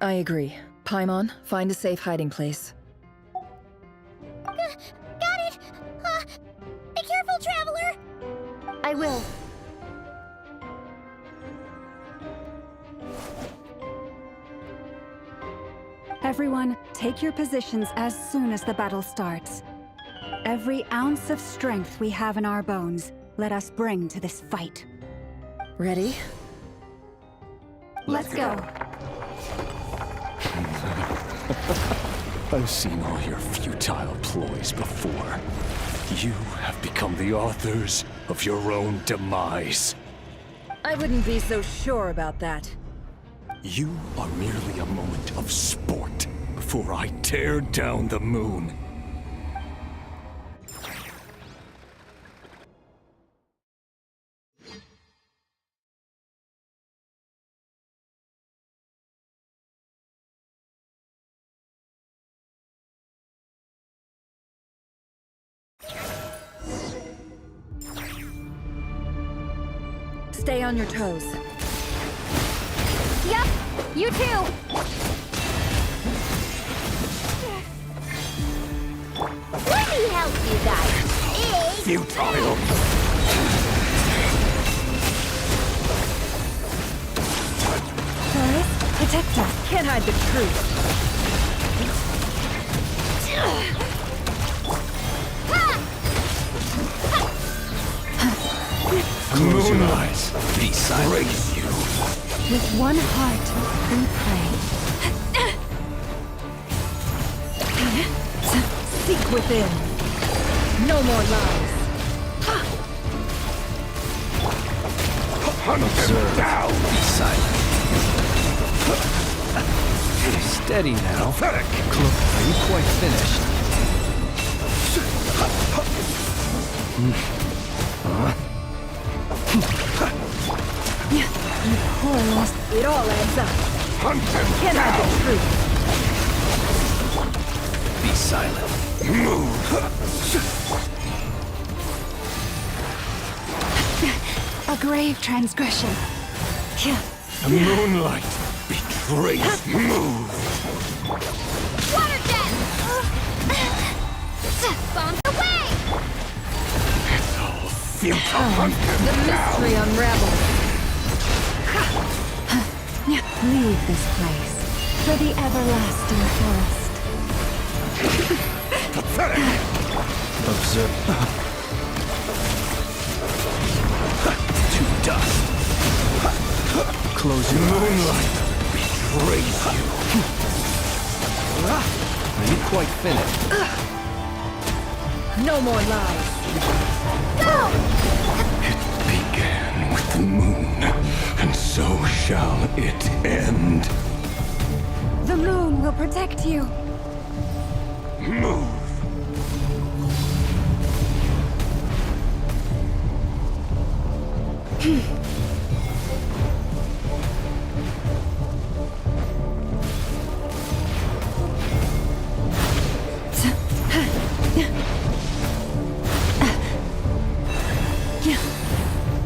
I agree. Paimon, find a safe hiding place. Got it! Be careful, Traveler! I will. Everyone, take your positions as soon as the battle starts. Every ounce of strength we have in our bones, let us bring to this fight. Ready? Let's go. I've seen all your futile ploys before. You have become the authors of your own demise. I wouldn't be so sure about that. You are merely a moment of sport before I tear down the moon. Stay on your toes. Yep, you too! Let me help you guys. It's Futile! Taurus, protect us. Can't hide the truth. Close your eyes. Be silent. Raise you. With one heart, we pray. Seek within. No more lies. Hunt them down. Be silent. Steady now. Pathetic. Are you quite finished? You poor lost. It all adds up. Hunt them Can't hide down. the truth. Be silent. Move. A grave transgression. The moonlight betrays. Move. water jet! Bombs away! It's all futile. Hunt them The down. mystery unravels. Leave this place for the everlasting forest. Pathetic. Observe. To dust. Close your Moonlight betrays you. eyes. Are you quite finished? No more lies. Go! It began with the moon, and so shall it end. The moon will protect you. Move.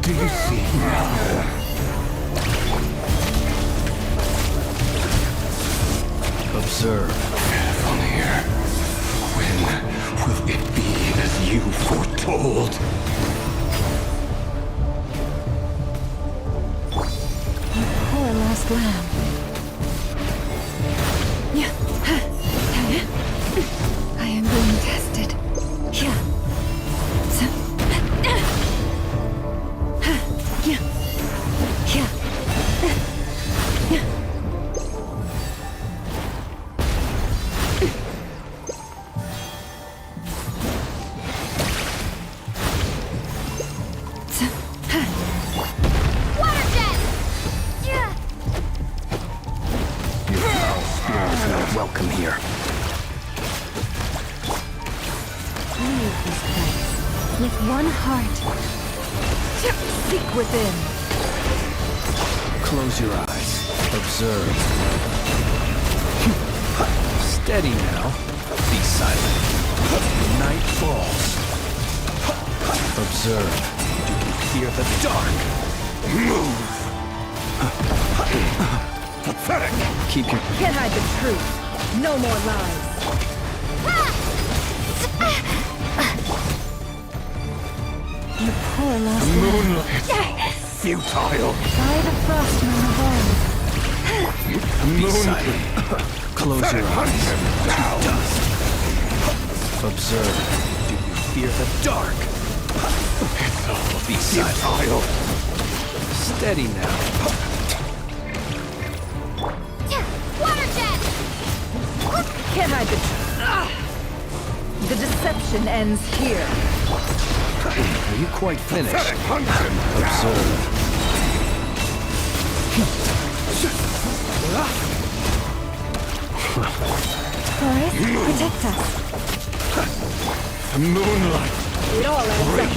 Do you see now? Observe. From here, when will it be as you foretold? Poor lost lamb. I am being tested. Water jet! Yeah. Your foul spirits are welcome here. Leave this place with one heart. Seek within. Close your eyes. Observe. Steady now. Be silent. Night falls. Observe. Do you fear the dark? Move. Pathetic! Keep your... Can't hide the truth. No more lies. You poor lost lamb. Moonlight! Futile! By the frost on the bones. Be silent. Close your eyes. Dust. Observe. Do you fear the dark? Be silent. Futile! Steady now. Water jet! Can't hide the truth. The deception ends here. Are you quite finished? Pathetic! Hunt him down! Forest, protect us. The moonlight! It all adds up.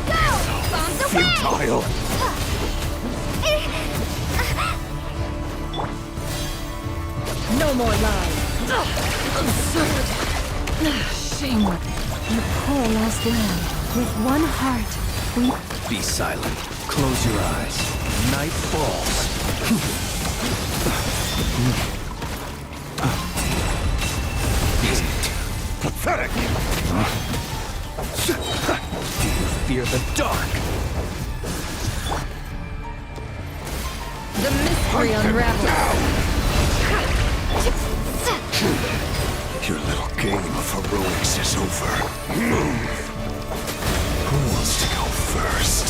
Go! Bombs away! Futile! No more lies. Absurd. Shame. You poor lost lamb. With one heart, we... Be silent. Close your eyes. Night falls. Pathetic! Do you fear the dark? The mystery unravels. Your little game of heroics is over. Who wants to go first?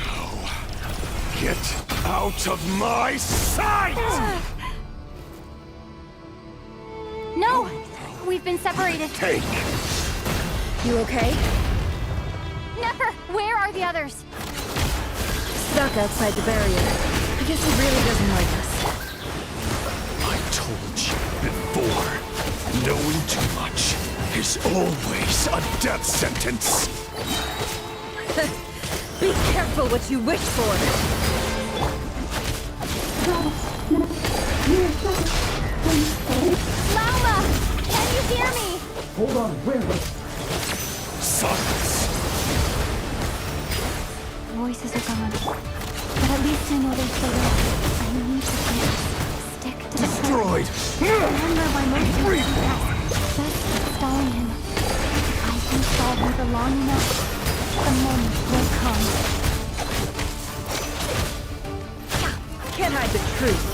No. Get out of my sight! No! We've been separated. Take! You okay? Never! Where are the others? Stuck outside the barrier. I guess he really doesn't like us. I told you before, knowing too much is always a death sentence. Be careful what you wish for. Lauma! Can you hear me? Silence! Voices are gone. But at least I know they're still there. I need to stick to the plan. Destroyed! Remember why most people Reborn! just keep stalling him. I can stall him for long enough. The moment will come. Can't hide the truth.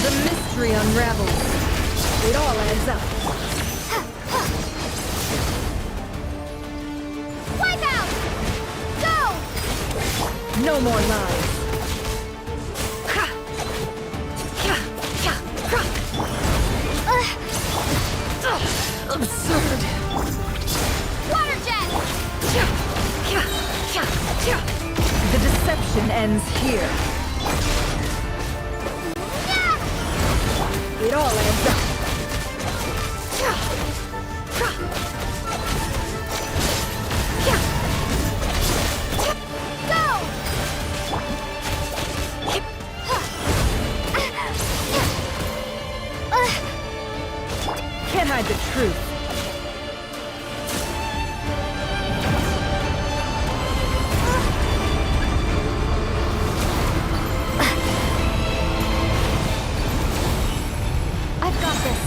The mystery unravels. It all adds up. Wipe out! Go! No more lies. Absurd. Water jet! The deception ends here. It all adds up. Go! Can't hide the truth. I've got this.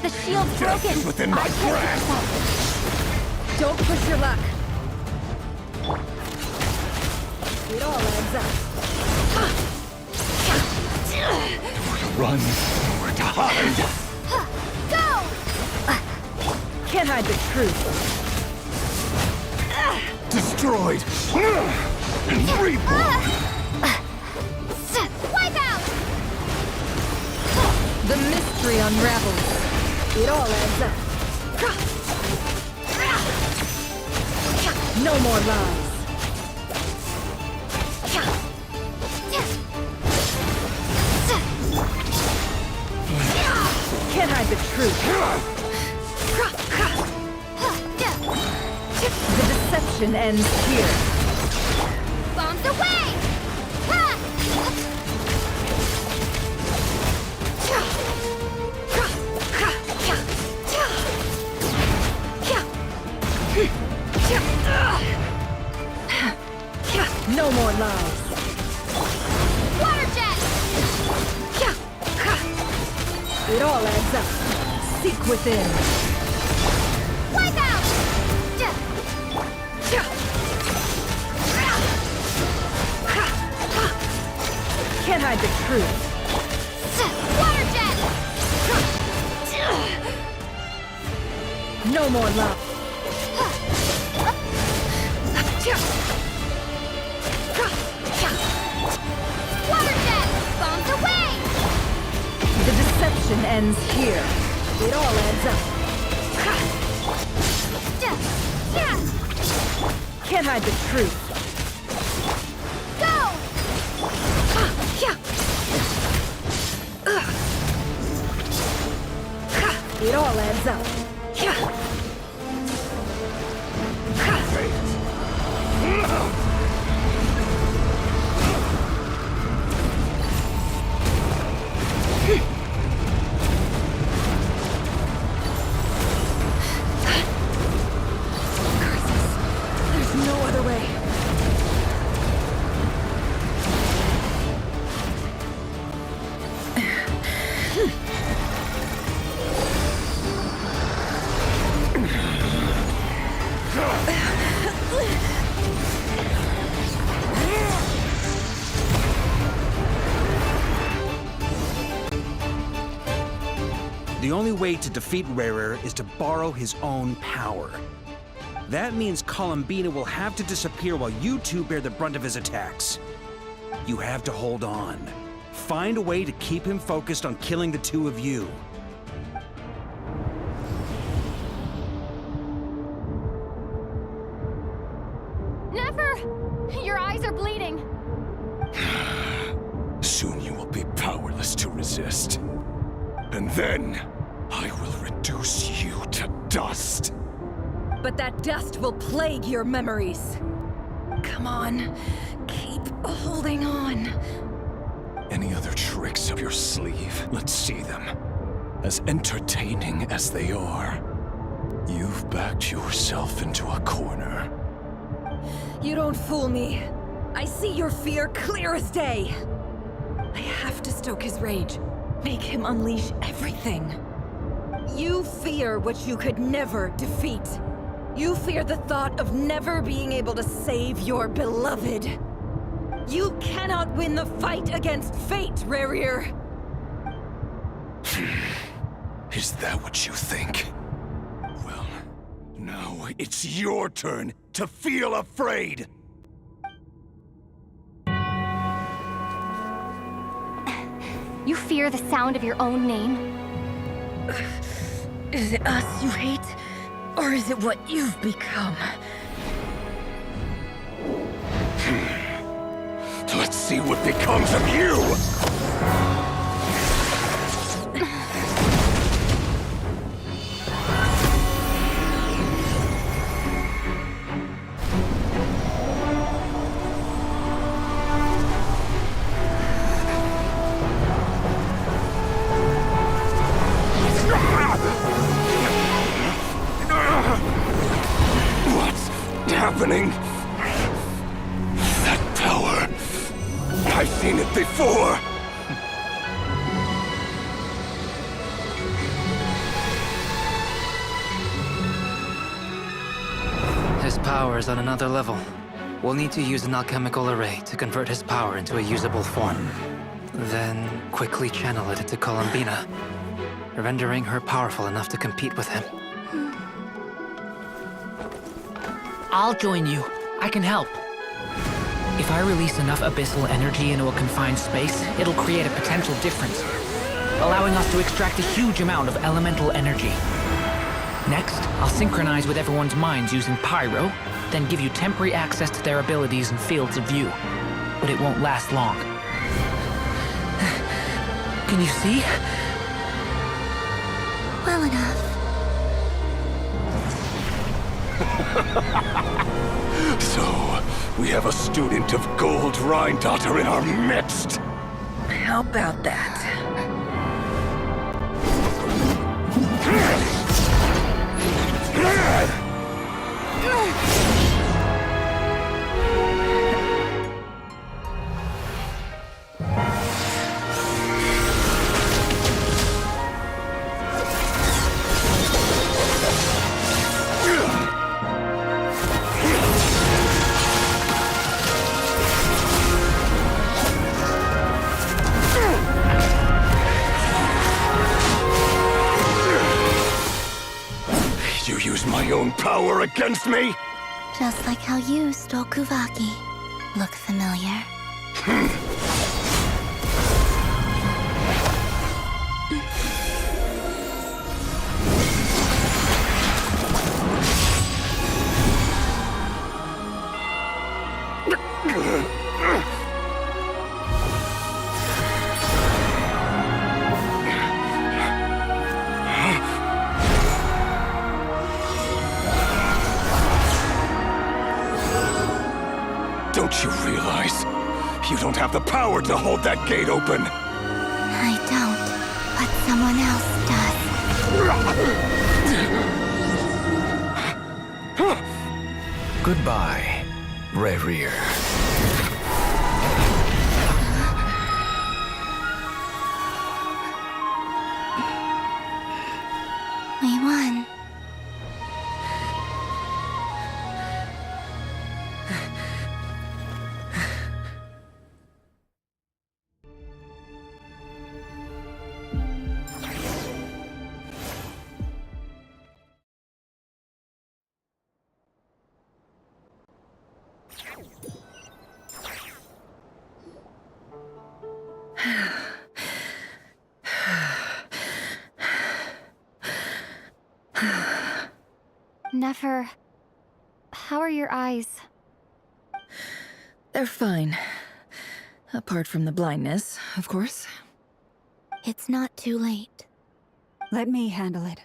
The shield's Death broken. is within my I can't grasp. accept. Don't push your luck. It all adds up. Run, nowhere to hide! Go! Can't hide the truth. Destroyed! And reborn! Wipe out! The mystery unravels. It all adds up. No more lies. Can't hide the truth. The deception ends here. Bombs away! No more lies. Water jet! It all adds up. Seek within. Wipe out! Can't hide the truth. Water jet! No more love. Water jet! Bombs away! The deception ends here. It all adds up. Can't hide the truth. Go! It all adds up. There's no other way. The only way to defeat Rarer is to borrow his own power. That means Columbina will have to disappear while you two bear the brunt of his attacks. You have to hold on. Find a way to keep him focused on killing the two of you. Never! Your eyes are bleeding. Soon you will be powerless to resist. And then, I will reduce you to dust. But that dust will plague your memories. Come on, keep holding on. Any other tricks up your sleeve? Let's see them. As entertaining as they are, you've backed yourself into a corner. You don't fool me. I see your fear clear as day. I have to stoke his rage. Make him unleash everything. You fear what you could never defeat. You fear the thought of never being able to save your beloved. You cannot win the fight against fate, Rarir. Is that what you think? Well, now it's your turn to feel afraid! You fear the sound of your own name? Is it us you hate? Or is it what you've become? Let's see what becomes of you! What's happening? That power. I've seen it before. His power is on another level. We'll need to use an alchemical array to convert his power into a usable form. Then quickly channel it into Columbina, rendering her powerful enough to compete with him. I'll join you. I can help. If I release enough abyssal energy into a confined space, it'll create a potential difference, allowing us to extract a huge amount of elemental energy. Next, I'll synchronize with everyone's minds using Pyro, then give you temporary access to their abilities and fields of view. But it won't last long. Can you see? Well enough. So, we have a student of Gold Rheindotter in our midst! How about that? You use my own power against me? Just like how you stole Kuvaki. Look familiar? Don't you realize? You don't have the power to hold that gate open! I don't, but someone else does. Goodbye, Reverie. We won. Nefer, how are your eyes? They're fine. Apart from the blindness, of course. It's not too late. Let me handle it.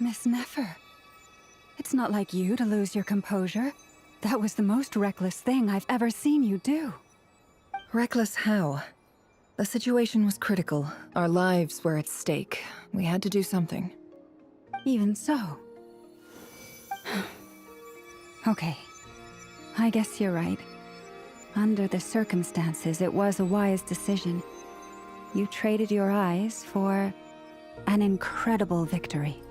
Miss Nefer, it's not like you to lose your composure. That was the most reckless thing I've ever seen you do. Reckless how? The situation was critical. Our lives were at stake. We had to do something. Even so. Okay. I guess you're right. Under the circumstances, it was a wise decision. You traded your eyes for an incredible victory.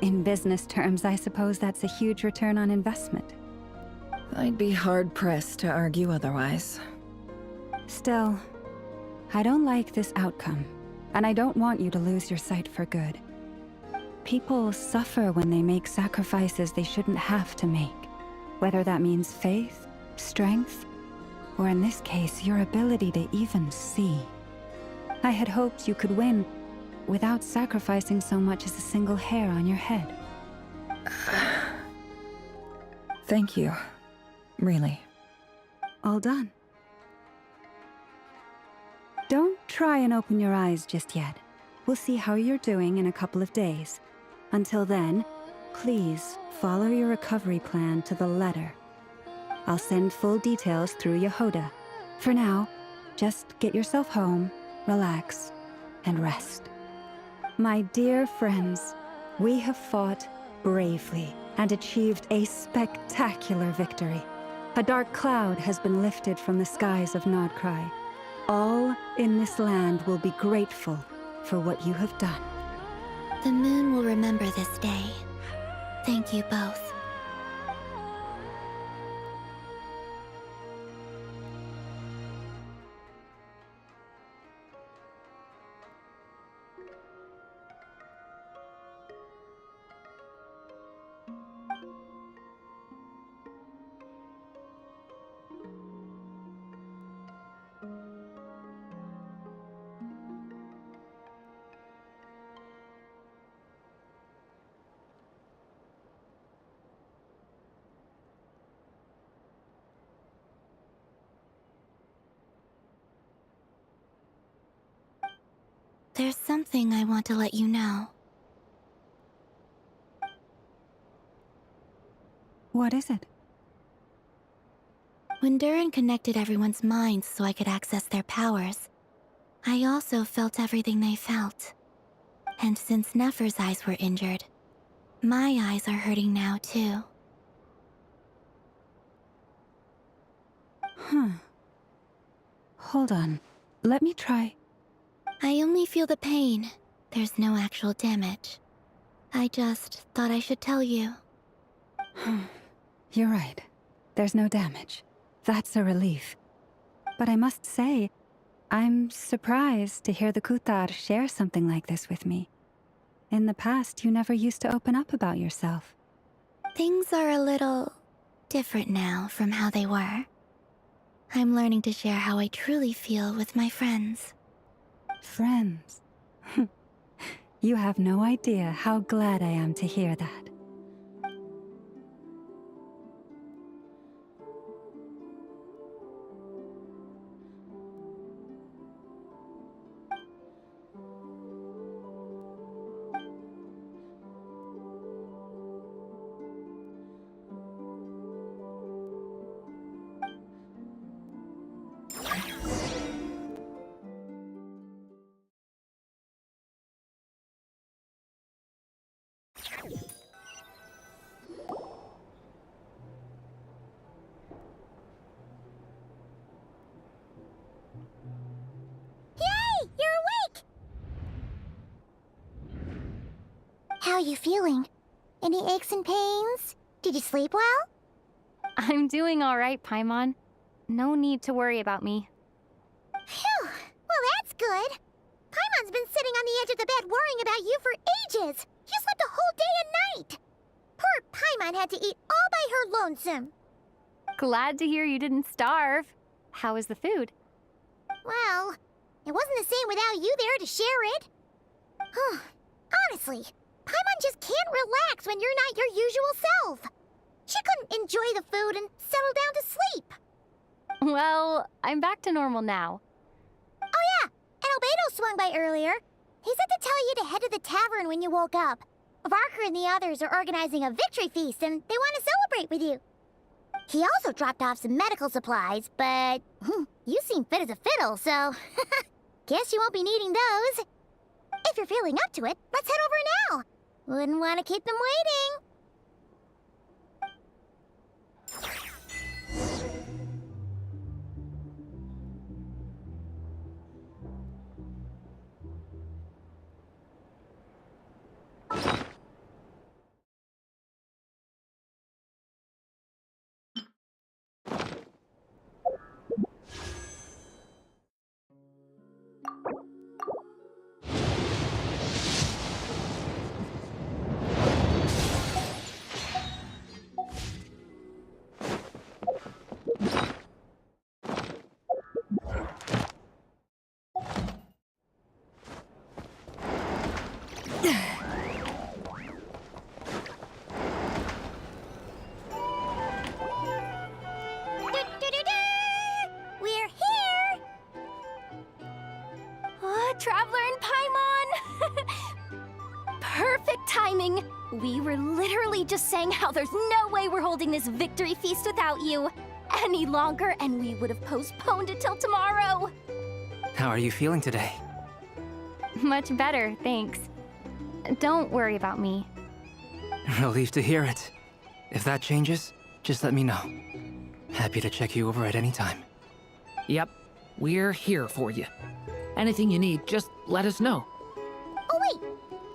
In business terms, I suppose that's a huge return on investment. I'd be hard-pressed to argue otherwise. Still, I don't like this outcome, and I don't want you to lose your sight for good. People suffer when they make sacrifices they shouldn't have to make, whether that means faith, strength, or in this case, your ability to even see. I had hoped you could win without sacrificing so much as a single hair on your head. Thank you. Really. All done. Don't try and open your eyes just yet. We'll see how you're doing in a couple of days. Until then, please follow your recovery plan to the letter. I'll send full details through Yehoda. For now, just get yourself home, relax, and rest. My dear friends, we have fought bravely and achieved a spectacular victory. A dark cloud has been lifted from the skies of Nodcry. All in this land will be grateful for what you have done. The moon will remember this day. Thank you both. There's something I want to let you know. What is it? When Durin connected everyone's minds so I could access their powers, I also felt everything they felt. And since Nefer's eyes were injured, my eyes are hurting now too. Huh. Hold on. Let me try. I only feel the pain. There's no actual damage. I just thought I should tell you. You're right. There's no damage. That's a relief. But I must say, I'm surprised to hear the Kutar share something like this with me. In the past, you never used to open up about yourself. Things are a little different now from how they were. I'm learning to share how I truly feel with my friends. Friends. You have no idea how glad I am to hear that. How are you feeling? Any aches and pains? Did you sleep well? I'm doing all right, Paimon. No need to worry about me. Phew! Well, that's good. Paimon's been sitting on the edge of the bed worrying about you for ages. You slept a whole day and night. Poor Paimon had to eat all by her lonesome. Glad to hear you didn't starve. How was the food? Well, it wasn't the same without you there to share it. Honestly, Paimon just can't relax when you're not your usual self. She couldn't enjoy the food and settle down to sleep. Well, I'm back to normal now. Oh yeah, and Albedo swung by earlier. He said to tell you to head to the tavern when you woke up. Varker and the others are organizing a victory feast and they want to celebrate with you. He also dropped off some medical supplies, but you seem fit as a fiddle, so guess you won't be needing those. If you're feeling up to it, let's head over now. Wouldn't want to keep them waiting. We're here! Oh, Traveler and Paimon! Perfect timing! We were literally just saying how there's no way we're holding this victory feast without you any longer, and we would have postponed it till tomorrow. How are you feeling today? Much better, thanks. Don't worry about me. Relieved to hear it. If that changes, just let me know. Happy to check you over at any time. Yep, we're here for you. Anything you need, just let us know. Oh wait,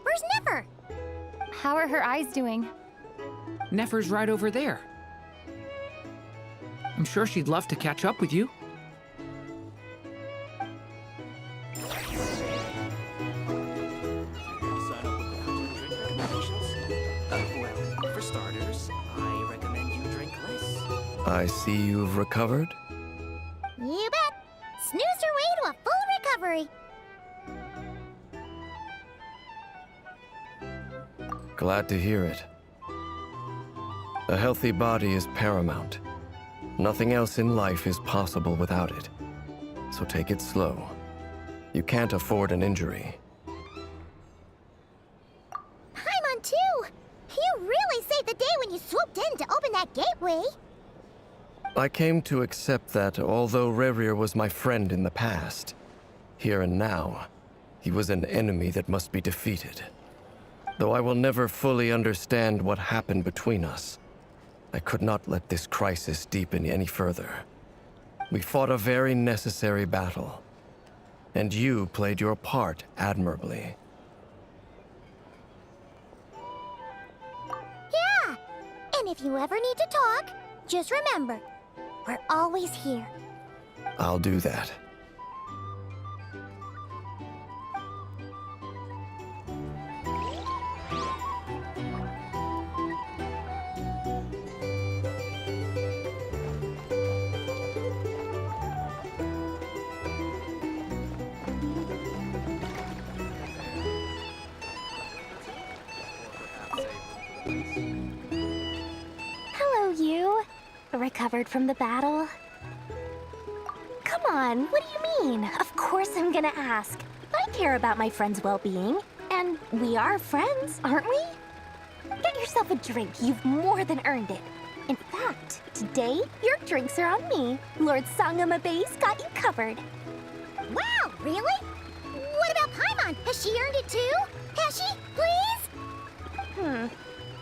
where's Nefer? How are her eyes doing? Nefer's right over there. I'm sure she'd love to catch up with you. For starters, I recommend you drink less. I see you've recovered. You bet. Snoozed her way to a full recovery. Glad to hear it. A healthy body is paramount. Nothing else in life is possible without it. So take it slow. You can't afford an injury, that gateway. I came to accept that although Rerir was my friend in the past, here and now, he was an enemy that must be defeated. Though I will never fully understand what happened between us, I could not let this crisis deepen any further. We fought a very necessary battle, and you played your part admirably. Yeah, and if you ever need to talk, just remember, we're always here. I'll do that. Hello, you. Recovered from the battle? Come on, what do you mean? Of course I'm gonna ask. I care about my friend's well-being. And we are friends, aren't we? Get yourself a drink. You've more than earned it. In fact, today, your drinks are on me. Lord Sangamabe's got you covered. Wow, really? What about Paimon? Has she earned it too? Has she? Please?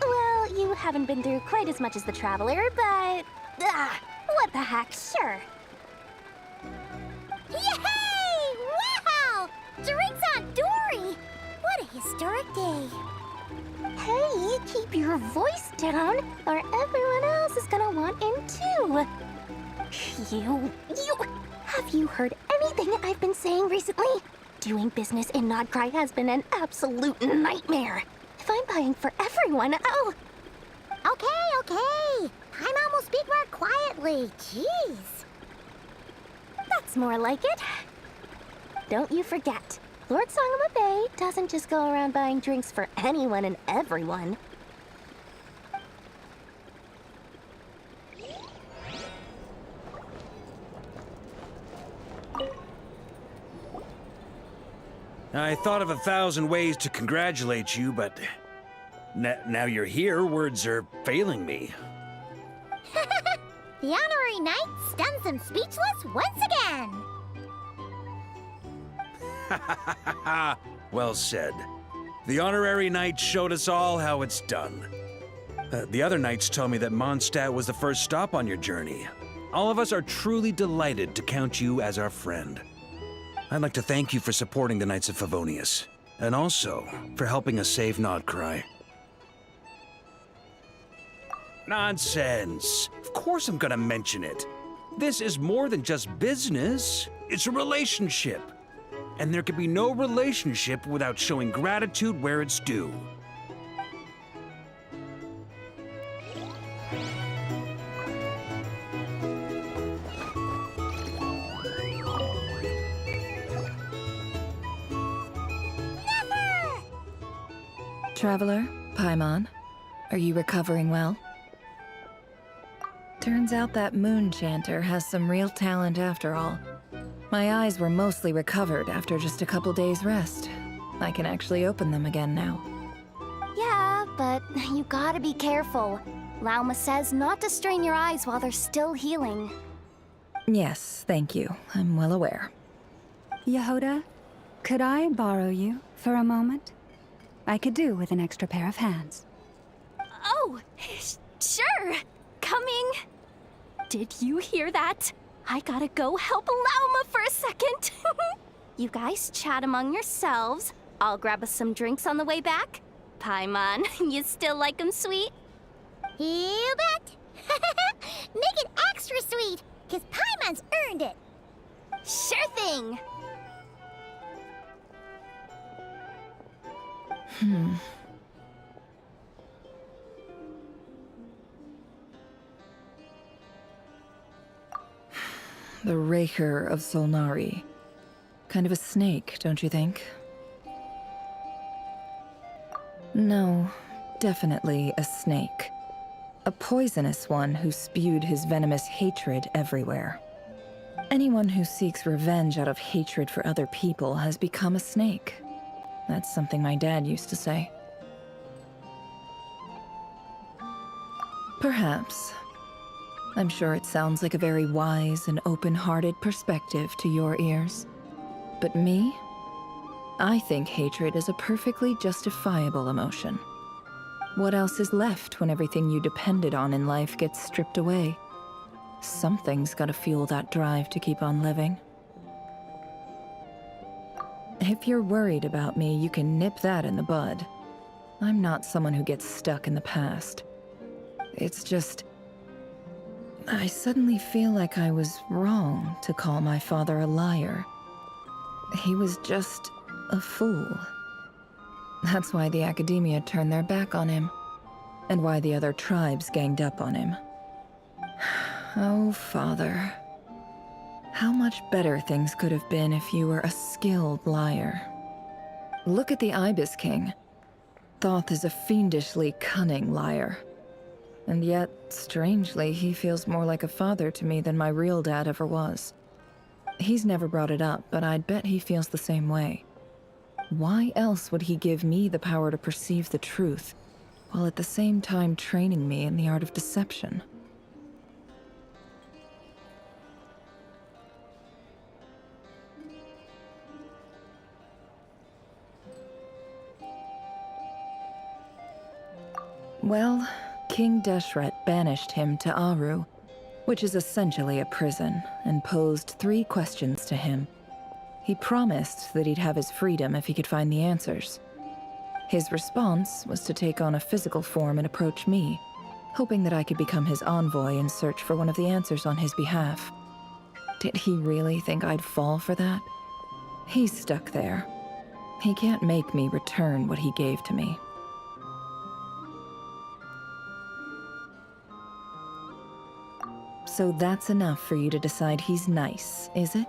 Well, you haven't been through quite as much as the Traveler, but... what the heck, sure. Yay! Wow! Drinks on Dory! What a historic day. Hey, keep your voice down, or everyone else is gonna want in too. Have you heard anything I've been saying recently? Doing business in Nodcry has been an absolute nightmare. If I'm buying for everyone, I'll... Okay. Paimon will speak more quietly. Jeez. That's more like it. Don't you forget, Lord Sangamabe doesn't just go around buying drinks for anyone and everyone. I thought of 1,000 ways to congratulate you, but now you're here, words are failing me. The honorary knight stuns them speechless once again. Well said. The honorary knight showed us all how it's done. The other knights tell me that Mondstadt was the first stop on your journey. All of us are truly delighted to count you as our friend. I'd like to thank you for supporting the Knights of Favonius, and also for helping us save Nodcry. Nonsense! Of course I'm gonna mention it. This is more than just business. It's a relationship. And there can be no relationship without showing gratitude where it's due. Traveler, Paimon, are you recovering well? Turns out that moon chanter has some real talent after all. My eyes were mostly recovered after just a couple days' rest. I can actually open them again now. Yeah, but you gotta be careful. Lauma says not to strain your eyes while they're still healing. Yes, thank you. I'm well aware. Yehoda, could I borrow you for a moment? I could do with an extra pair of hands. Oh, sure. Coming. Did you hear that? I gotta go help Lauma for a second. You guys chat among yourselves. I'll grab us some drinks on the way back. Paimon, you still like 'em sweet? You bet. Make it extra sweet, because Paimon's earned it. Sure thing. The Raker of Solnari. Kind of a snake, don't you think? No, definitely a snake. A poisonous one who spewed his venomous hatred everywhere. Anyone who seeks revenge out of hatred for other people has become a snake. That's something my dad used to say. Perhaps. I'm sure it sounds like a very wise and open-hearted perspective to your ears. But me? I think hatred is a perfectly justifiable emotion. What else is left when everything you depended on in life gets stripped away? Something's gotta fuel that drive to keep on living. If you're worried about me, you can nip that in the bud. I'm not someone who gets stuck in the past. It's just... I suddenly feel like I was wrong to call my father a liar. He was just a fool. That's why the academia turned their back on him, and why the other tribes ganged up on him. Oh, Father. How much better things could have been if you were a skilled liar. Look at the Ibis King. Thoth is a fiendishly cunning liar. And yet, strangely, he feels more like a father to me than my real dad ever was. He's never brought it up, but I'd bet he feels the same way. Why else would he give me the power to perceive the truth, while at the same time training me in the art of deception? Well, King Deshret banished him to Aru, which is essentially a prison, and posed 3 questions to him. He promised that he'd have his freedom if he could find the answers. His response was to take on a physical form and approach me, hoping that I could become his envoy and search for one of the answers on his behalf. Did he really think I'd fall for that? He's stuck there. He can't make me return what he gave to me. So that's enough for you to decide he's nice, is it?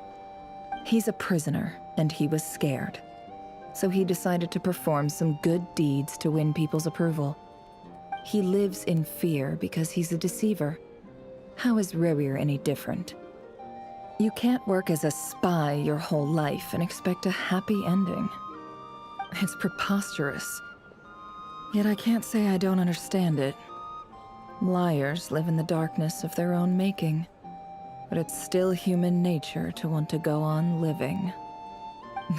He's a prisoner, and he was scared. So he decided to perform some good deeds to win people's approval. He lives in fear because he's a deceiver. How is Rerir any different? You can't work as a spy your whole life and expect a happy ending. It's preposterous. Yet I can't say I don't understand it. Liars live in the darkness of their own making, but it's still human nature to want to go on living.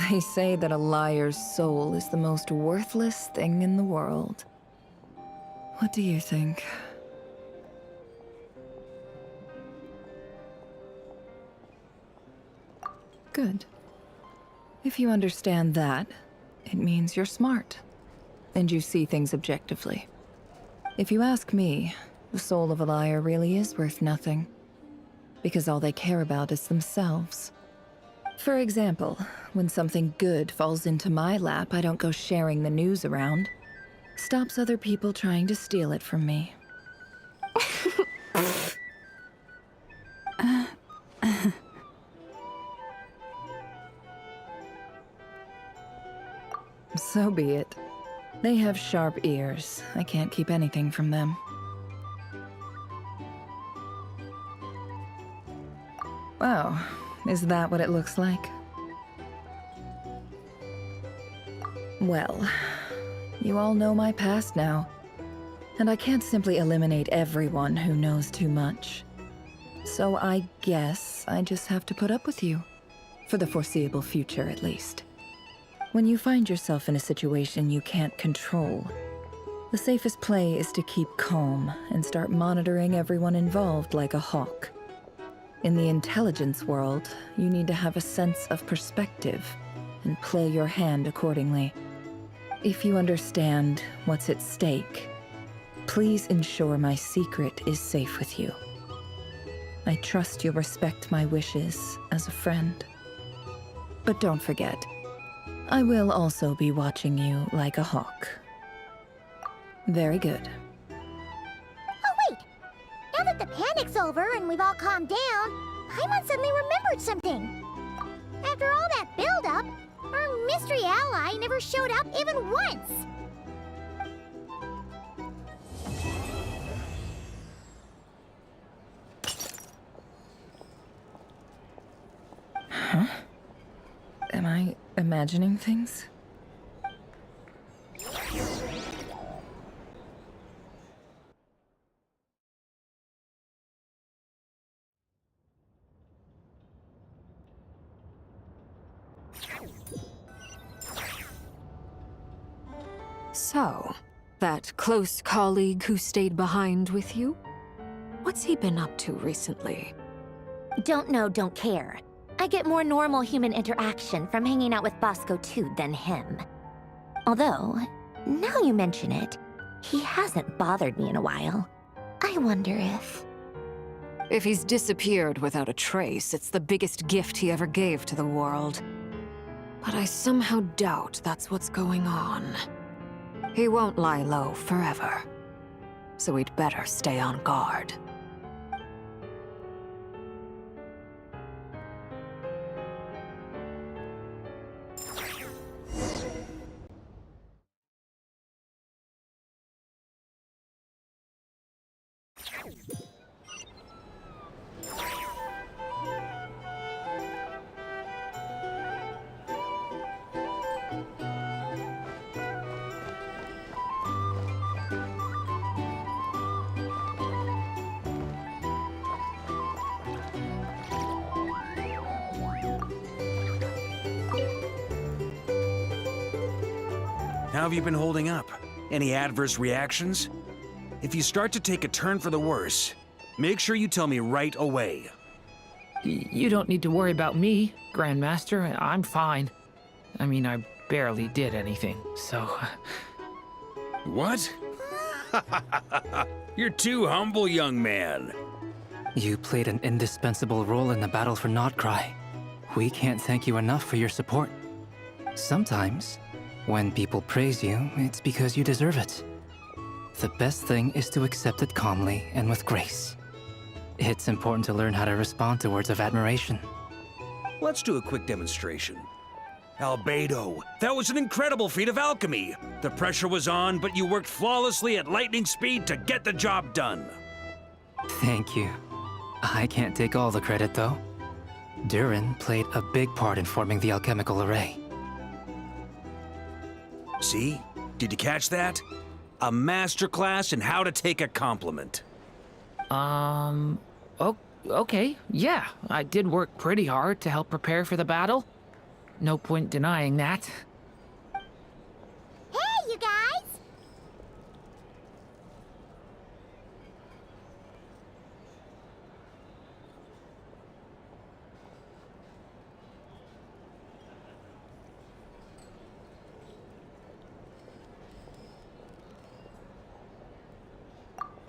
They say that a liar's soul is the most worthless thing in the world. What do you think? Good. If you understand that, it means you're smart, and you see things objectively. If you ask me, the soul of a liar really is worth nothing, because all they care about is themselves. For example, when something good falls into my lap, I don't go sharing the news around. Stops other people trying to steal it from me. So be it. They have sharp ears. I can't keep anything from them. Wow, is that what it looks like? Well, you all know my past now, and I can't simply eliminate everyone who knows too much. So I guess I just have to put up with you, for the foreseeable future at least. When you find yourself in a situation you can't control, the safest play is to keep calm and start monitoring everyone involved like a hawk. In the intelligence world, you need to have a sense of perspective and play your hand accordingly. If you understand what's at stake, please ensure my secret is safe with you. I trust you'll respect my wishes as a friend. But don't forget, I will also be watching you like a hawk. Very good. Oh, wait! Now that the panic's over and we've all calmed down, Paimon suddenly remembered something. After all that build-up, our mystery ally never showed up even once. Huh? Am I imagining things? So, that close colleague who stayed behind with you? What's he been up to recently? Don't know, don't care. I get more normal human interaction from hanging out with Bosco too than him. Although, now you mention it, he hasn't bothered me in a while. I wonder if... If he's disappeared without a trace, it's the biggest gift he ever gave to the world. But I somehow doubt that's what's going on. He won't lie low forever. So we'd better stay on guard. How have you been holding up? Any adverse reactions? If you start to take a turn for the worse, make sure you tell me right away. You don't need to worry about me, Grandmaster. I'm fine. I mean, I barely did anything, so... What? You're too humble, young man. You played an indispensable role in the battle for Notcry. We can't thank you enough for your support. Sometimes, when people praise you, it's because you deserve it. The best thing is to accept it calmly and with grace. It's important to learn how to respond to words of admiration. Let's do a quick demonstration. Albedo, that was an incredible feat of alchemy. The pressure was on, but you worked flawlessly at lightning speed to get the job done. Thank you. I can't take all the credit, though. Durin played a big part in forming the alchemical array. See? Did you catch that? A masterclass in how to take a compliment. Okay, yeah. I did work pretty hard to help prepare for the battle. No point denying that. Hey, you guys!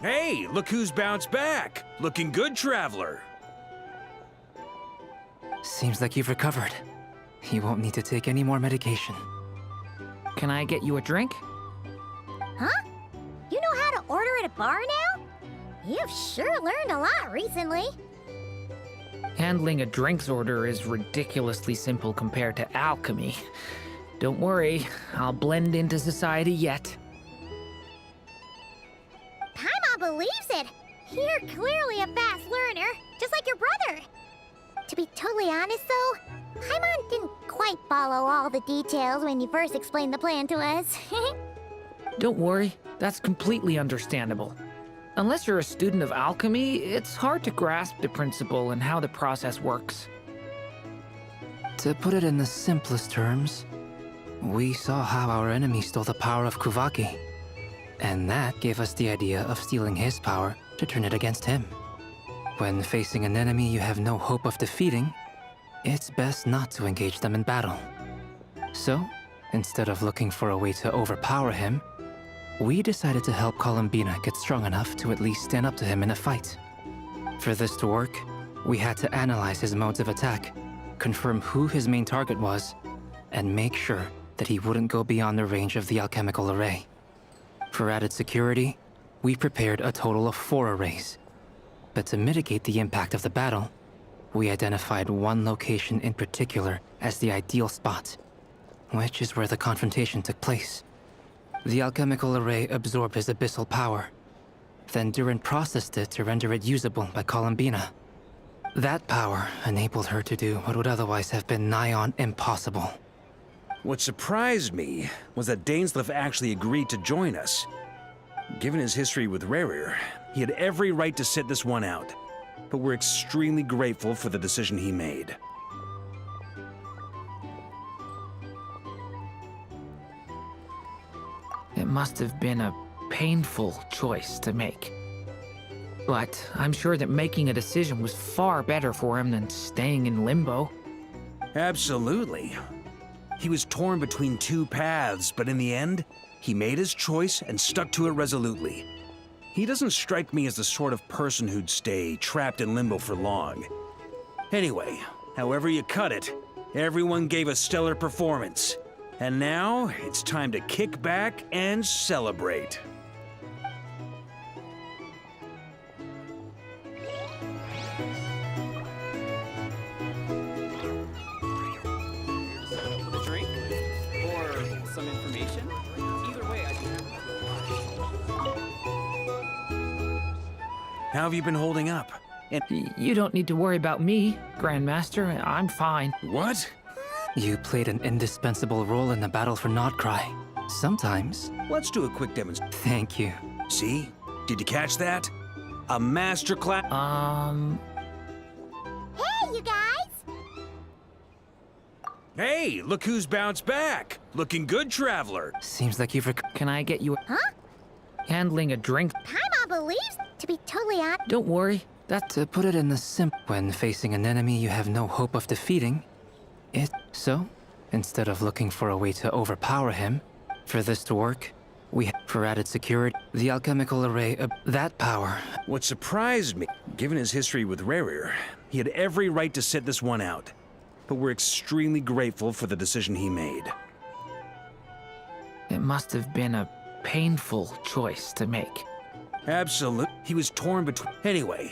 Hey, look who's bounced back. Looking good, Traveler. Seems like you've recovered. You won't need to take any more medication. Can I get you a drink? Huh? You know how to order at a bar now? You've sure learned a lot recently. Handling a drinks order is ridiculously simple compared to alchemy. Don't worry, I'll blend into society yet. Paimon believes it! You're clearly a fast learner, just like your brother. To be totally honest, though, Paimon didn't quite follow all the details when you first explained the plan to us. Don't worry, that's completely understandable. Unless you're a student of alchemy, it's hard to grasp the principle and how the process works. To put it in the simplest terms, we saw how our enemy stole the power of Kuvaki. And that gave us the idea of stealing his power to turn it against him. When facing an enemy you have no hope of defeating, it's best not to engage them in battle. So, instead of looking for a way to overpower him, we decided to help Columbina get strong enough to at least stand up to him in a fight. For this to work, we had to analyze his modes of attack, confirm who his main target was, and make sure that he wouldn't go beyond the range of the alchemical array. For added security, we prepared a total of 4 arrays. But to mitigate the impact of the battle, we identified one location in particular as the ideal spot, which is where the confrontation took place. The alchemical array absorbed his abyssal power. Then Durin processed it to render it usable by Columbina. That power enabled her to do what would otherwise have been nigh on impossible. What surprised me was that Dainsleif actually agreed to join us. Given his history with Rerir, he had every right to sit this one out. But we're extremely grateful for the decision he made. It must have been a painful choice to make. But I'm sure that making a decision was far better for him than staying in limbo. Absolutely. He was torn between two paths, but in the end, he made his choice and stuck to it resolutely. He doesn't strike me as the sort of person who'd stay trapped in limbo for long. Anyway, however you cut it, everyone gave a stellar performance. And now, it's time to kick back and celebrate. A drink? Or some information? Either way, I can How have you been holding up? And You don't need to worry about me, Grandmaster. I'm fine. what? You played an indispensable role in the battle for Nodcry. Sometimes. Let's do a quick demonstration. Thank you. See? Did you catch that? A masterclass. Hey, you guys! Hey, look who's bounced back. Looking good, Traveler. Seems like you've Can I get you Huh? handling a drink? Paimon believes, to be totally honest. Don't worry. To put it in the when facing an enemy you have no hope of defeating, so, instead of looking for a way to overpower him, for this to work, for added security, the alchemical array, that power. What surprised me, given his history with Rerir, he had every right to sit this one out. But we're extremely grateful for the decision he made. It must have been a painful choice to make. Absolutely. He was torn between. Anyway.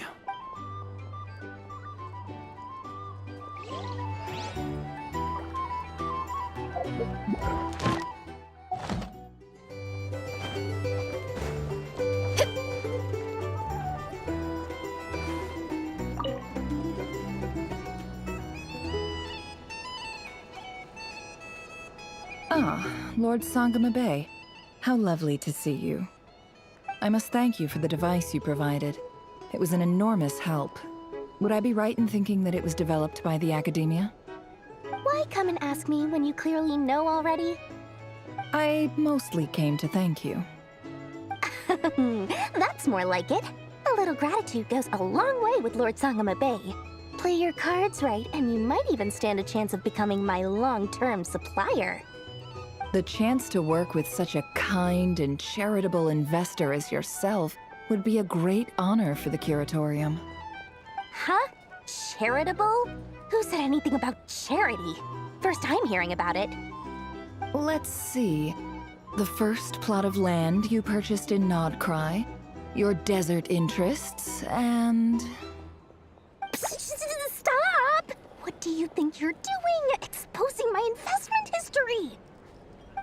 Ah, Lord Sangama Bay. How lovely to see you. I must thank you for the device you provided. It was an enormous help. Would I be right in thinking that it was developed by the Academia? Why come and ask me when you clearly know already? I mostly came to thank you. That's more like it. A little gratitude goes a long way with Lord Sangama Bay. Play your cards right, and you might even stand a chance of becoming my long-term supplier. The chance to work with such a kind and charitable investor as yourself would be a great honor for the Curatorium. Huh? Charitable? Who said anything about charity? First I'm hearing about it. Let's see. The first plot of land you purchased in Nodcry, your desert interests, and... Stop! What do you think you're doing? Exposing my investment history!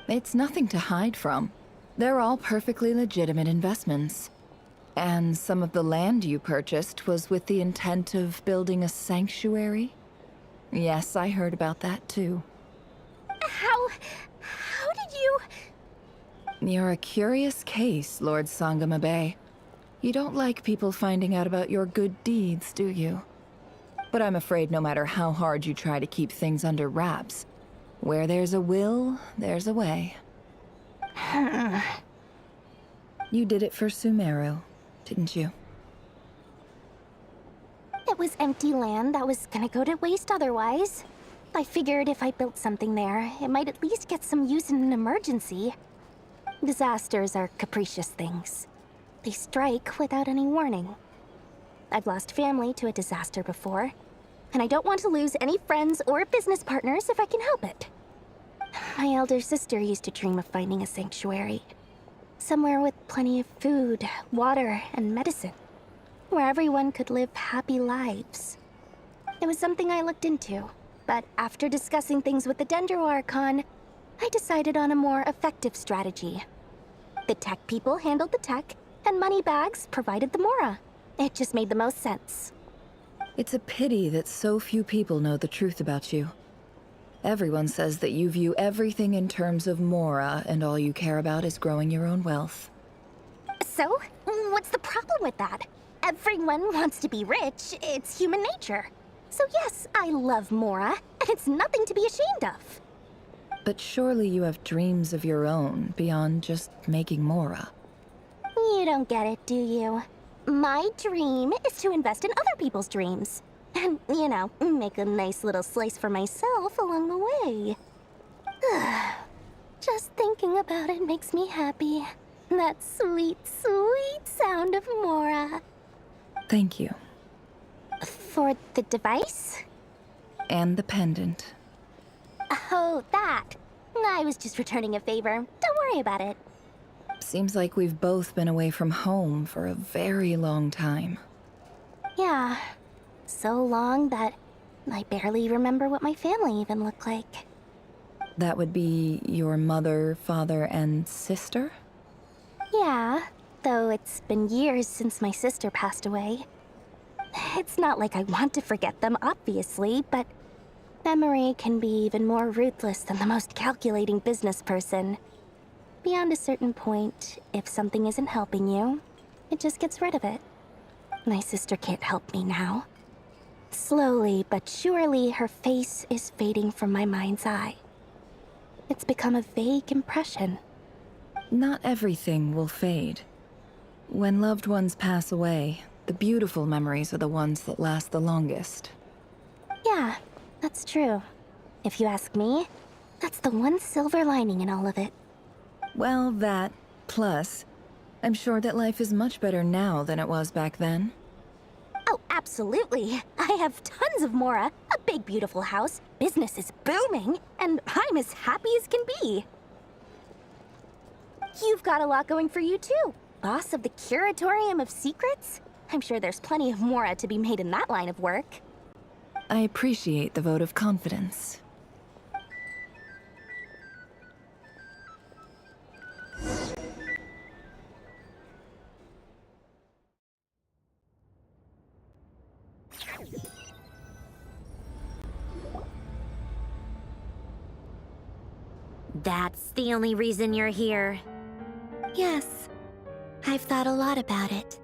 It's nothing to hide from. They're all perfectly legitimate investments. And some of the land you purchased was with the intent of building a sanctuary? Yes, I heard about that too. How did you... You're a curious case, Lord Sangama Bay. You don't like people finding out about your good deeds, do you? But I'm afraid no matter how hard you try to keep things under wraps, where there's a will, there's a way. You did it for Sumeru, didn't you? It was empty land that was gonna go to waste otherwise. I figured if I built something there, it might at least get some use in an emergency. Disasters are capricious things. They strike without any warning. I've lost family to a disaster before, and I don't want to lose any friends or business partners if I can help it. My elder sister used to dream of finding a sanctuary. Somewhere with plenty of food, water, and medicine. Where everyone could live happy lives. It was something I looked into, but after discussing things with the Dendro Archon, I decided on a more effective strategy. The tech people handled the tech, and Moneybags provided the Mora. It just made the most sense. It's a pity that so few people know the truth about you. Everyone says that you view everything in terms of Mora, and all you care about is growing your own wealth. So, what's the problem with that? Everyone wants to be rich. It's human nature. So yes, I love Mora, and it's nothing to be ashamed of. But surely you have dreams of your own beyond just making Mora. You don't get it, do you? My dream is to invest in other people's dreams. And, you know, make a nice little slice for myself along the way. Just thinking about it makes me happy. That sweet, sweet sound of Mora. Thank you. For the device? And the pendant. Oh, that. I was just returning a favor. Don't worry about it. Seems like we've both been away from home for a very long time. Yeah. So long that I barely remember what my family even looked like. That would be your mother, father, and sister? Yeah, though it's been years since my sister passed away. It's not like I want to forget them, obviously, but memory can be even more ruthless than the most calculating business person. Beyond a certain point, if something isn't helping you, it just gets rid of it. My sister can't help me now. Slowly but surely, her face is fading from my mind's eye. It's become a vague impression. Not everything will fade. When loved ones pass away, the beautiful memories are the ones that last the longest. Yeah, that's true. If you ask me, that's the one silver lining in all of it. Well, that, plus, I'm sure that life is much better now than it was back then. Oh, absolutely. I have tons of Mora, a big beautiful house, business is booming, and I'm as happy as can be. You've got a lot going for you too. Boss of the Curatorium of Secrets? I'm sure there's plenty of Mora to be made in that line of work. I appreciate the vote of confidence. That's the only reason you're here. Yes. I've thought a lot about it.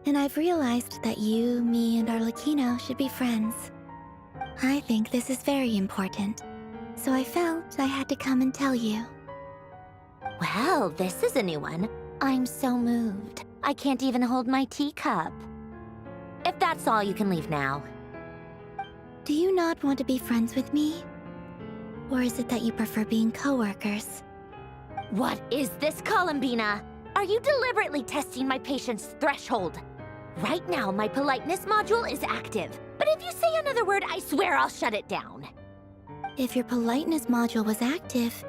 And I've realized that you, me, and Arlecchino should be friends. I think this is very important. So I felt I had to come and tell you. Well, this is a new one. I'm so moved. I can't even hold my teacup. If that's all, you can leave now. Do you not want to be friends with me? Or is it that you prefer being co-workers? What is this, Columbina? Are you deliberately testing my patience threshold? Right now, my politeness module is active. But if you say another word, I swear I'll shut it down. If your politeness module was active,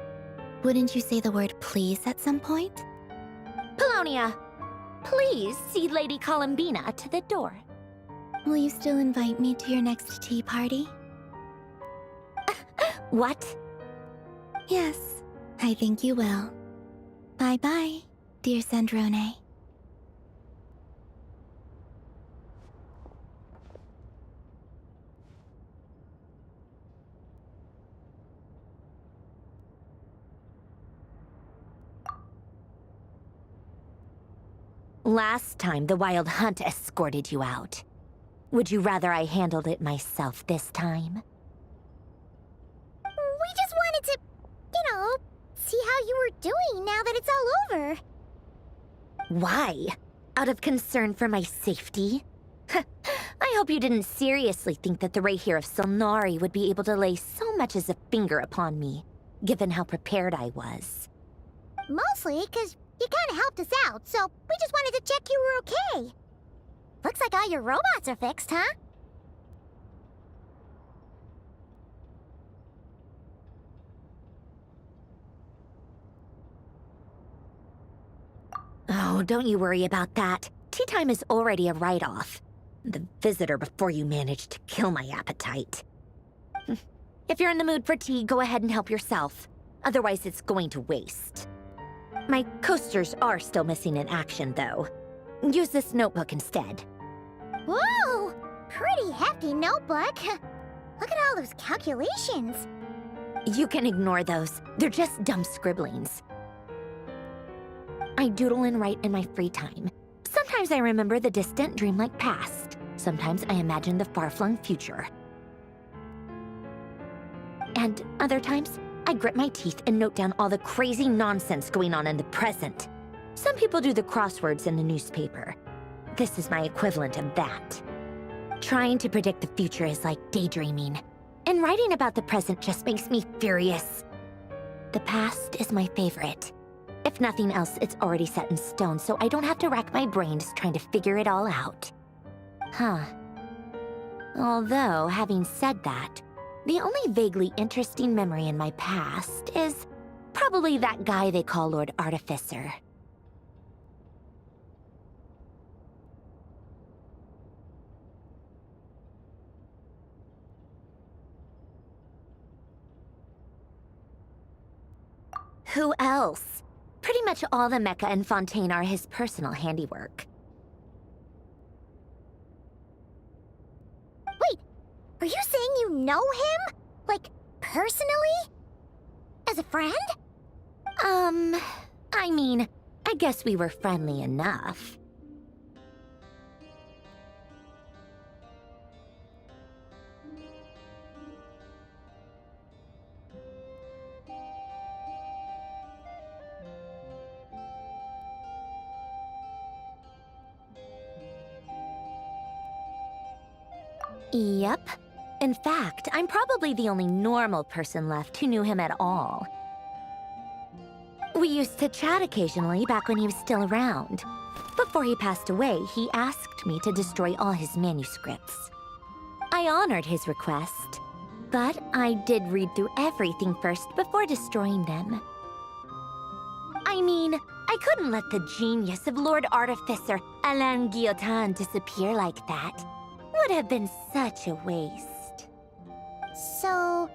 wouldn't you say the word please at some point? Polonia, please see Lady Columbina to the door. Will you still invite me to your next tea party? What? Yes, I think you will. Bye-bye, dear Sandrone. Last time, the Wild Hunt escorted you out. Would you rather I handled it myself this time? We just wanted to, see how you were doing now that it's all over. Why? Out of concern for my safety? I hope you didn't seriously think that the Rayhir of Solnari would be able to lay so much as a finger upon me, given how prepared I was. Mostly because you kind of helped us out, so we just wanted to check you were okay. Looks like all your robots are fixed, huh? Oh, don't you worry about that. Tea time is already a write-off. The visitor before you managed to kill my appetite. If you're in the mood for tea, go ahead and help yourself. Otherwise, it's going to waste. My coasters are still missing in action, though. Use this notebook instead. Whoa! Pretty hefty notebook. Look at all those calculations. You can ignore those. They're just dumb scribblings. I doodle and write in my free time. Sometimes I remember the distant dreamlike past. Sometimes I imagine the far-flung future. And other times, I grit my teeth and note down all the crazy nonsense going on in the present. Some people do the crosswords in the newspaper. This is my equivalent of that. Trying to predict the future is like daydreaming, and writing about the present just makes me furious. The past is my favorite. If nothing else, it's already set in stone, so I don't have to rack my brains trying to figure it all out. Huh. Although, having said that, the only vaguely interesting memory in my past is probably that guy they call Lord Artificer. Who else? Pretty much all the mecha and Fontaine are his personal handiwork. Wait, are you saying you know him? Like, personally? As a friend? I mean, I guess we were friendly enough. Yep. In fact, I'm probably the only normal person left who knew him at all. We used to chat occasionally back when he was still around. Before he passed away, he asked me to destroy all his manuscripts. I honored his request, but I did read through everything first before destroying them. I mean, I couldn't let the genius of Lord Artificer Alain Guillotin disappear like that. Would have been such a waste. So,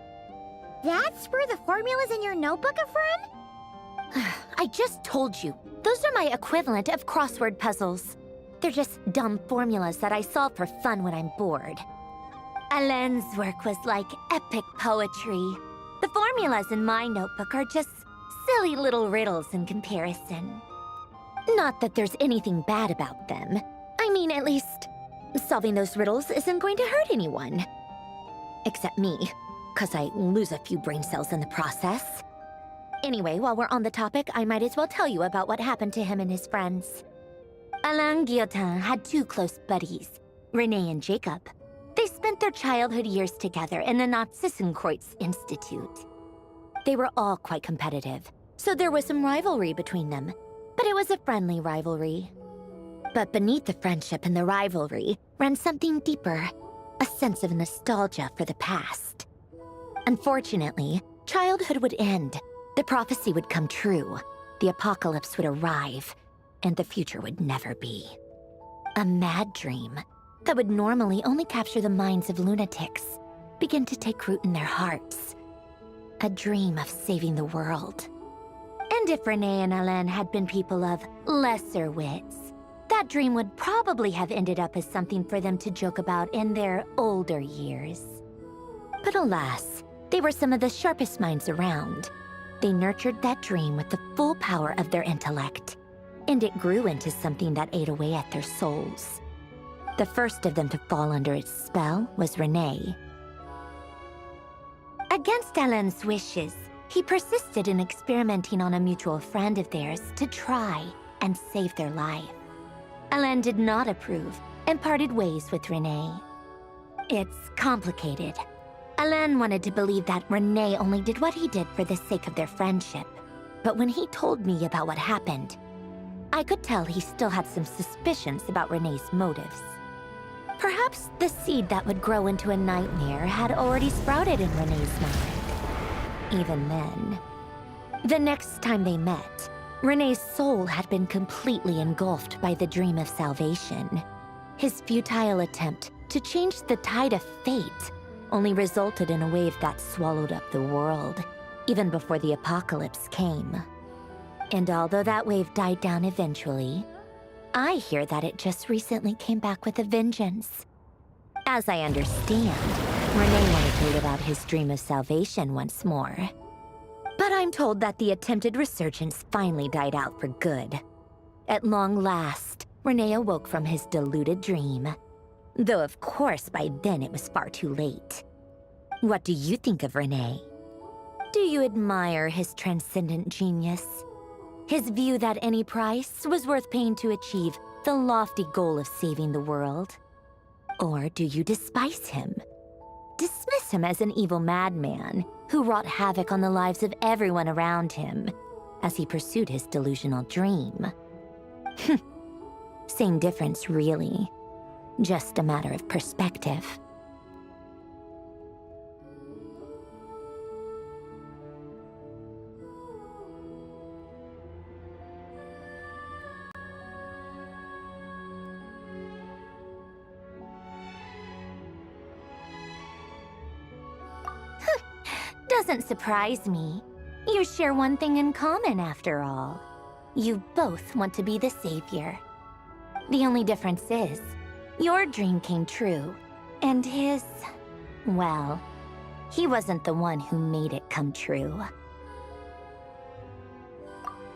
that's where the formula's in your notebook are from? I just told you. Those are my equivalent of crossword puzzles. They're just dumb formulas that I solve for fun when I'm bored. Alain's work was like epic poetry. The formulas in my notebook are just silly little riddles in comparison. Not that there's anything bad about them. I mean, at least, solving those riddles isn't going to hurt anyone. Except me, 'cause I lose a few brain cells in the process. Anyway, while we're on the topic, I might as well tell you about what happened to him and his friends. Alain Guillotin had two close buddies, Renee and Jacob. They spent their childhood years together in the Narzissenkreuz Institute. They were all quite competitive, so there was some rivalry between them, but it was a friendly rivalry. But beneath the friendship and the rivalry ran something deeper, a sense of nostalgia for the past. Unfortunately, childhood would end, the prophecy would come true, the apocalypse would arrive, and the future would never be. A mad dream that would normally only capture the minds of lunatics began to take root in their hearts. A dream of saving the world. And if Renee and Alain had been people of lesser wits, that dream would probably have ended up as something for them to joke about in their older years. But alas, they were some of the sharpest minds around. They nurtured that dream with the full power of their intellect, and it grew into something that ate away at their souls. The first of them to fall under its spell was Renee. Against Alain's wishes, he persisted in experimenting on a mutual friend of theirs to try and save their life. Alain did not approve and parted ways with Renee. It's complicated. Alain wanted to believe that Renee only did what he did for the sake of their friendship. But when he told me about what happened, I could tell he still had some suspicions about Renee's motives. Perhaps the seed that would grow into a nightmare had already sprouted in Renee's mind. Even then. The next time they met, Renee's soul had been completely engulfed by the dream of salvation. His futile attempt to change the tide of fate only resulted in a wave that swallowed up the world, even before the apocalypse came. And although that wave died down eventually, I hear that it just recently came back with a vengeance. As I understand, Renee wanted to live out his dream of salvation once more. But I'm told that the attempted resurgence finally died out for good. At long last, Renee awoke from his deluded dream. Though of course by then it was far too late. What do you think of Renee? Do you admire his transcendent genius? His view that any price was worth paying to achieve the lofty goal of saving the world? Or do you despise him? Dismiss him as an evil madman who wrought havoc on the lives of everyone around him as he pursued his delusional dream? Same difference, really. Just a matter of perspective. Doesn't surprise me. You share one thing in common, after all. You both want to be the savior. The only difference is, your dream came true, and his... well, he wasn't the one who made it come true.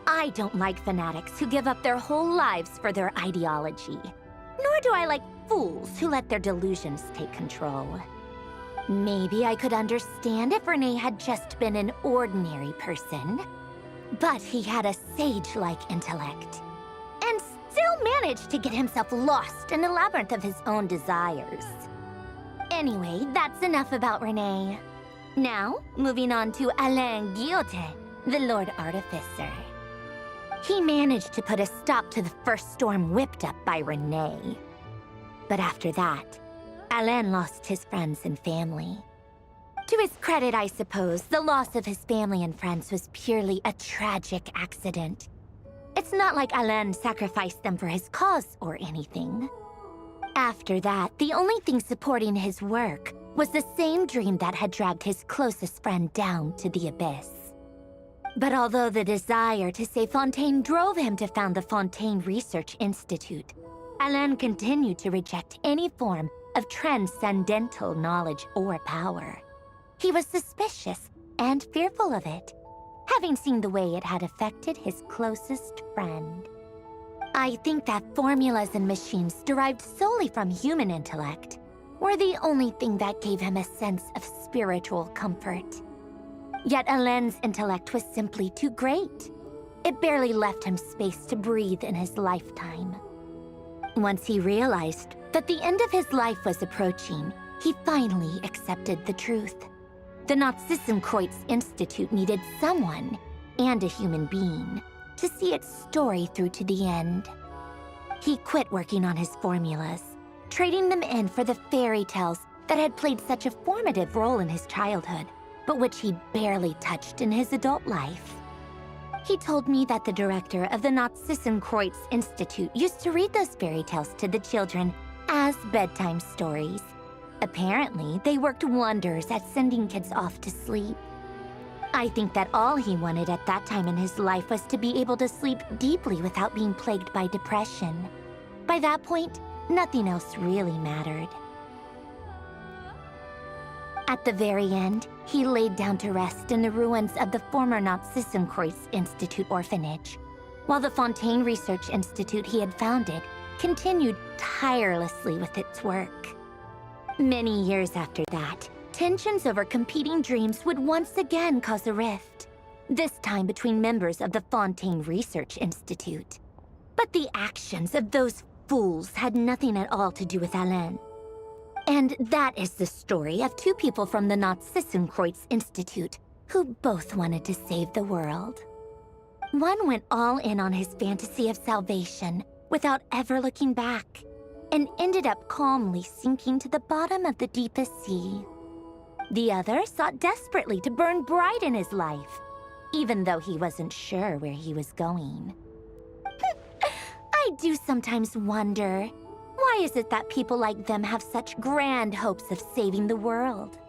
I don't like fanatics who give up their whole lives for their ideology. Nor do I like fools who let their delusions take control. Maybe I could understand if Renee had just been an ordinary person. But he had a sage-like intellect. And still managed to get himself lost in a labyrinth of his own desires. Anyway, that's enough about Renee. Now, moving on to Alain Guillotin, the Lord Artificer. He managed to put a stop to the first storm whipped up by Renee. But after that, Alain lost his friends and family. To his credit, I suppose, the loss of his family and friends was purely a tragic accident. It's not like Alain sacrificed them for his cause or anything. After that, the only thing supporting his work was the same dream that had dragged his closest friend down to the abyss. But although the desire to save Fontaine drove him to found the Fontaine Research Institute, Alain continued to reject any form of transcendental knowledge or power. He was suspicious and fearful of it, having seen the way it had affected his closest friend. I think that formulas and machines derived solely from human intellect were the only thing that gave him a sense of spiritual comfort. Yet Alain's intellect was simply too great. It barely left him space to breathe in his lifetime. Once he realized that the end of his life was approaching, he finally accepted the truth. The Nazissenkreuz Institute needed someone, and a human being, to see its story through to the end. He quit working on his formulas, trading them in for the fairy tales that had played such a formative role in his childhood, but which he barely touched in his adult life. He told me that the director of the Nazissenkreuz Institute used to read those fairy tales to the children as bedtime stories. Apparently, they worked wonders at sending kids off to sleep. I think that all he wanted at that time in his life was to be able to sleep deeply without being plagued by depression. By that point, nothing else really mattered. At the very end, he laid down to rest in the ruins of the former Nazissenkreuz Institute orphanage, while the Fontaine Research Institute he had founded continued tirelessly with its work. Many years after that, tensions over competing dreams would once again cause a rift, this time between members of the Fontaine Research Institute. But the actions of those fools had nothing at all to do with Alain. And that is the story of two people from the Nazissenkreuz Institute who both wanted to save the world. One went all in on his fantasy of salvation without ever looking back, and ended up calmly sinking to the bottom of the deepest sea. The other sought desperately to burn bright in his life, even though he wasn't sure where he was going. I do sometimes wonder, why is it that people like them have such grand hopes of saving the world?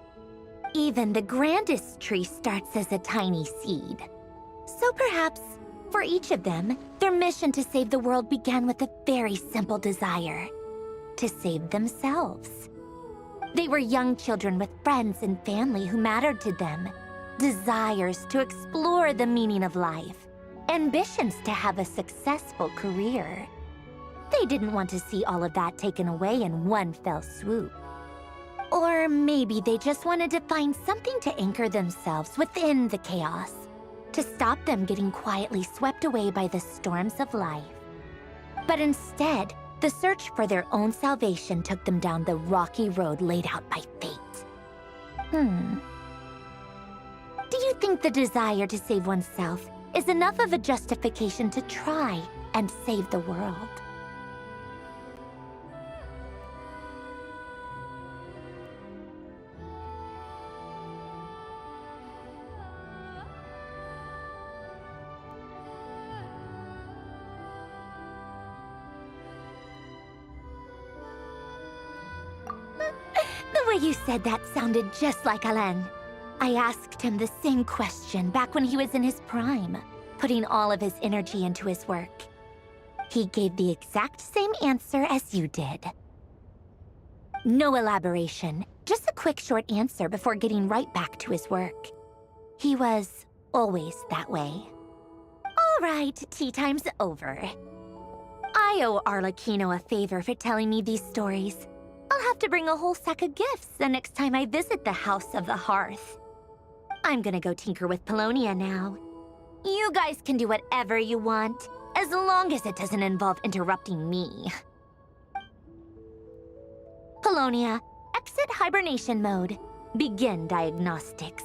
Even the grandest tree starts as a tiny seed. So perhaps, for each of them, their mission to save the world began with a very simple desire: to save themselves. They were young children with friends and family who mattered to them, desires to explore the meaning of life, ambitions to have a successful career. They didn't want to see all of that taken away in one fell swoop. Or Or maybe they just wanted to find something to anchor themselves within the chaos, to stop them getting quietly swept away by the storms of life. But instead, the search for their own salvation took them down the rocky road laid out by fate. Do you think the desire to save oneself is enough of a justification to try and save the world? The way you said that sounded just like Alain. I asked him the same question back when he was in his prime, putting all of his energy into his work. He gave the exact same answer as you did. No elaboration, just a quick short answer before getting right back to his work. He was always that way. All right, tea time's over. I owe Arlecchino a favor for telling me these stories. I'll have to bring a whole sack of gifts the next time I visit the House of the Hearth. I'm gonna go tinker with Polonia now. You guys can do whatever you want, as long as it doesn't involve interrupting me. Polonia, exit hibernation mode. Begin diagnostics.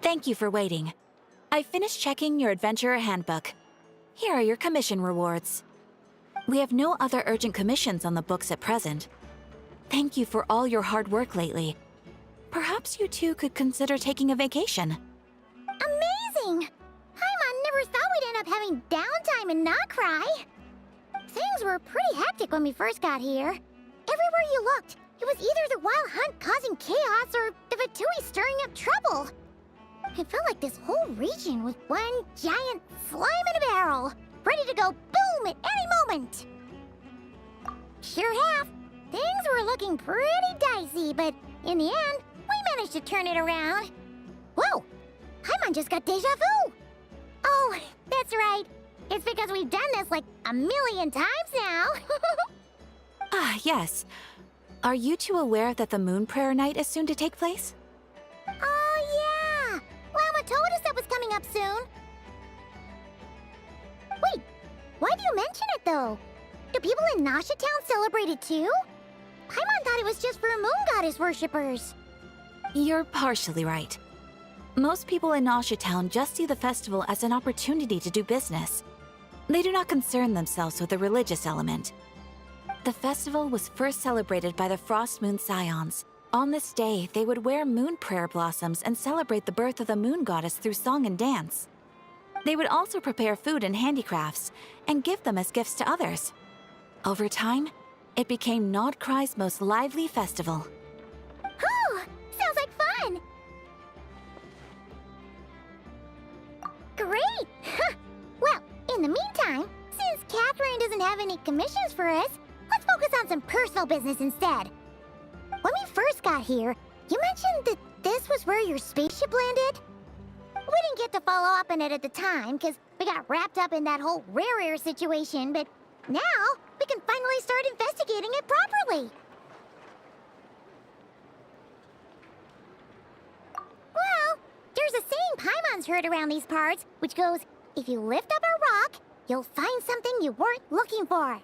Thank you for waiting. I finished checking your Adventurer Handbook. Here are your commission rewards. We have no other urgent commissions on the books at present. Thank you for all your hard work lately. Perhaps you two could consider taking a vacation. Amazing! Paimon never thought we'd end up having downtime and not cry. Things were pretty hectic when we first got here. Everywhere you looked, it was either the Wild Hunt causing chaos or the Fatui stirring up trouble. It felt like this whole region was one giant slime in a barrel, ready to go boom at any moment. Sure have. Things were looking pretty dicey, but in the end, we managed to turn it around. Whoa! Paimon just got deja vu! Oh, that's right. It's because we've done this like a million times now. Ah, yes. Are you two aware that the Moon Prayer Night is soon to take place? Oh, yeah! Llama told us that was coming up soon. Wait, why do you mention it, though? Do people in Nasha Town celebrate it, too? Paimon thought it was just for Moon Goddess worshippers. You're partially right. Most people in Nasha Town just see the festival as an opportunity to do business. They do not concern themselves with the religious element. The festival was first celebrated by the Frost Moon Scions. On this day, they would wear moon prayer blossoms and celebrate the birth of the moon goddess through song and dance. They would also prepare food and handicrafts and give them as gifts to others. Over time, it became Nodcry's most lively festival. Whew! Sounds like fun! Great! Well, in the meantime, since Catherine doesn't have any commissions for us, let's focus on some personal business instead. When we first got here, you mentioned that this was where your spaceship landed? We didn't get to follow up on it at the time, because we got wrapped up in that whole rare situation, but now we can finally start investigating it properly. Well, there's a saying Paimon's heard around these parts, which goes, if you lift up a rock, you'll find something you weren't looking for.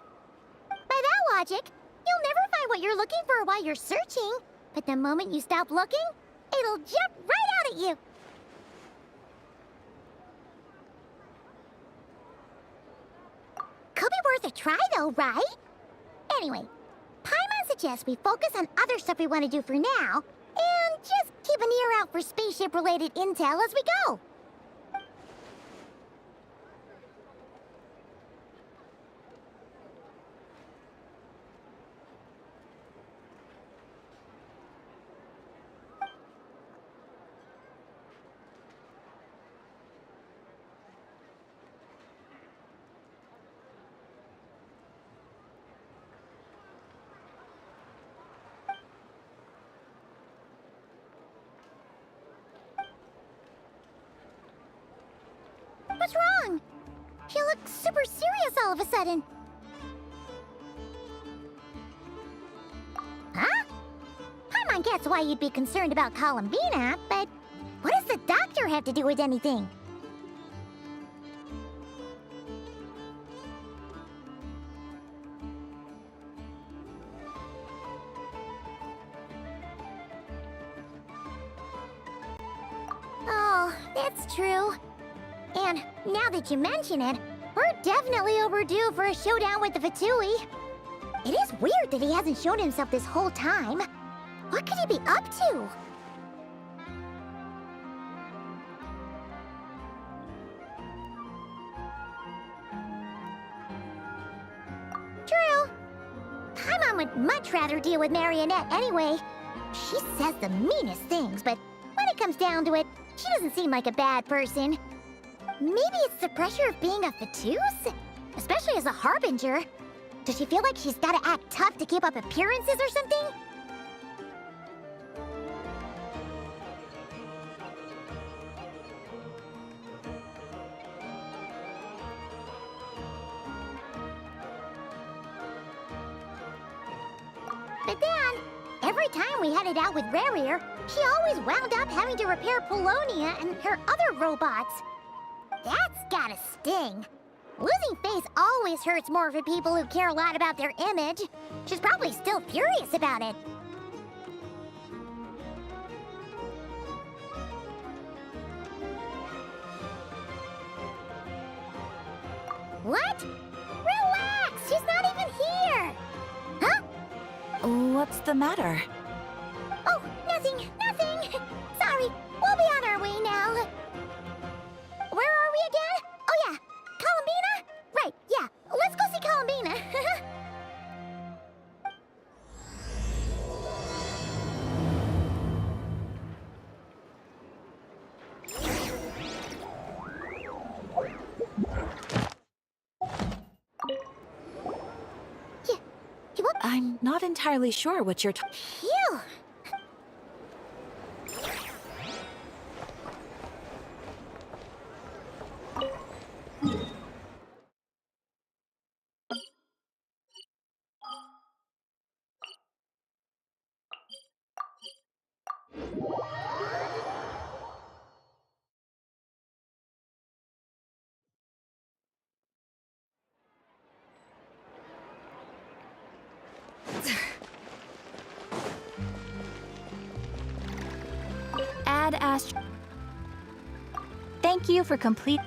By that logic, you'll never find what you're looking for while you're searching, but the moment you stop looking, it'll jump right out at you. Could be worth a try though, right? Anyway, Paimon suggests we focus on other stuff we want to do for now, and just keep an ear out for spaceship-related intel as we go. look super serious all of a sudden? Huh? Paimon gets why you'd be concerned about Columbina, but what does the doctor have to do with anything? Oh, that's true. And now that you mention it, we're definitely overdue for a showdown with the Fatui. It is weird that he hasn't shown himself this whole time. What could he be up to? True. Paimon would much rather deal with Marionette anyway. She says the meanest things, but when it comes down to it, she doesn't seem like a bad person. Maybe it's the pressure of being a Fatus? Especially as a Harbinger. Does she feel like she's gotta act tough to keep up appearances or something? But then, every time we headed out with Rarier, she always wound up having to repair Polonia and her other robots. That's gotta sting. Losing face always hurts more for people who care a lot about their image. She's probably still furious about it. What? Relax! She's not even here! Huh? What's the matter? Oh, nothing. Sorry, we'll be on our way now. Where are we again? Oh yeah, Columbina? Right, yeah, let's go see Columbina. I'm not entirely sure what you're Phew! Ad Ast. Thank you for complete.